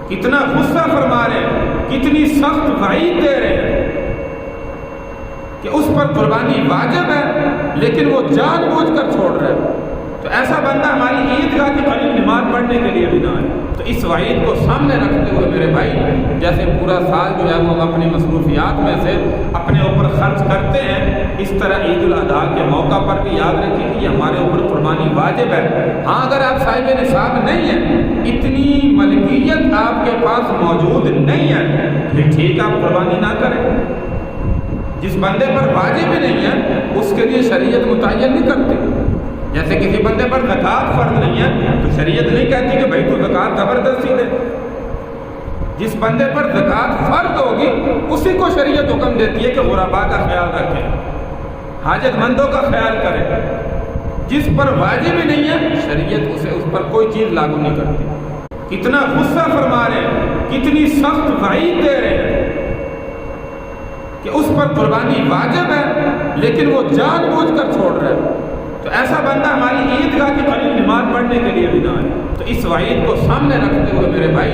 کتنا غصہ فرما رہے ہیں، کتنی سخت وعید دے رہے ہیں کہ اس پر قربانی واجب ہے لیکن وہ جان بوجھ کر چھوڑ رہے ہیں۔ تو ایسا بندہ ہماری عیدگاہ کے قریب نماز پڑھنے کے لیے بھی نہ آئے۔ تو اس وعید کو سامنے رکھتے ہوئے میرے بھائی، جیسے پورا سال جو ہے وہ ہم اپنی مصروفیات میں سے اپنے اوپر خرچ کرتے ہیں، اس طرح عید الاضحیٰ کے موقع پر بھی یاد رکھیے کہ یہ ہمارے اوپر قربانی واجب ہے۔ ہاں اگر آپ صاحب نصاب نہیں ہیں، اتنی ملکیت آپ کے پاس موجود نہیں ہے، پھر ٹھیک آپ قربانی نہ کریں۔ جس بندے پر واجب ہی نہیں ہے اس کے لیے شریعت متعین نہیں کرتی۔ جیسے کسی بندے پر زکوٰۃ فرض نہیں ہے تو شریعت نہیں کہتی کہ بھائی تو زکوٰۃ زبردستی دے۔ جس بندے پر زکوٰۃ فرض ہوگی اسی کو شریعت حکم دیتی ہے کہ غرباء کا خیال رکھے، حاجت مندوں کا خیال کرے۔ جس پر واجب ہی نہیں ہے شریعت اسے اس پر کوئی چیز لاگو نہیں کرتی۔ کتنا غصہ فرما رہے ہیں، کتنی سخت وعید دے رہے ہیں کہ اس پر قربانی واجب ہے لیکن وہ جان بوجھ کر چھوڑ رہے ہیں۔ تو ایسا بندہ ہماری عیدگاہ کے قریب نماز پڑھنے کے لیے بھی نہ آئے۔ تو اس وعید کو سامنے رکھتے ہوئے میرے بھائی،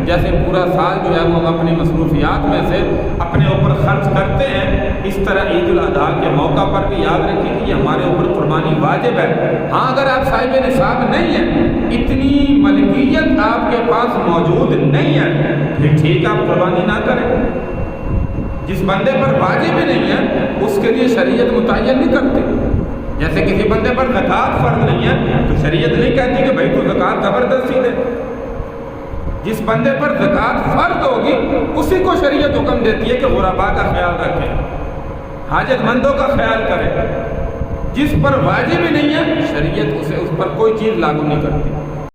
جیسے پورا سال جو ہے وہ ہم اپنی مصروفیات میں سے اپنے اوپر خرچ کرتے ہیں، اس طرح عید الاضحیٰ کے موقع پر بھی یاد رکھیے کہ یہ ہمارے اوپر قربانی واجب ہے۔ ہاں اگر آپ صاحب نصاب نہیں ہیں، اتنی ملکیت آپ کے پاس موجود نہیں ہے، پھر ٹھیک آپ قربانی نہ کریں۔ جس بندے پر واجب ہی نہیں ہے اس کے لیے شریعت متعین نہیں کرتی۔ جیسے کسی بندے پر زکوٰۃ فرض نہیں ہے تو شریعت نہیں کہتی کہ بھائی تو زکوٰۃ زبردستی دے۔ جس بندے پر زکوٰۃ فرض ہوگی اسی کو شریعت حکم دیتی ہے کہ غرباء کا خیال رکھے، حاجت مندوں کا خیال کرے۔ جس پر واجب ہی نہیں ہے شریعت اسے اس پر کوئی چیز لاگو نہیں کرتی۔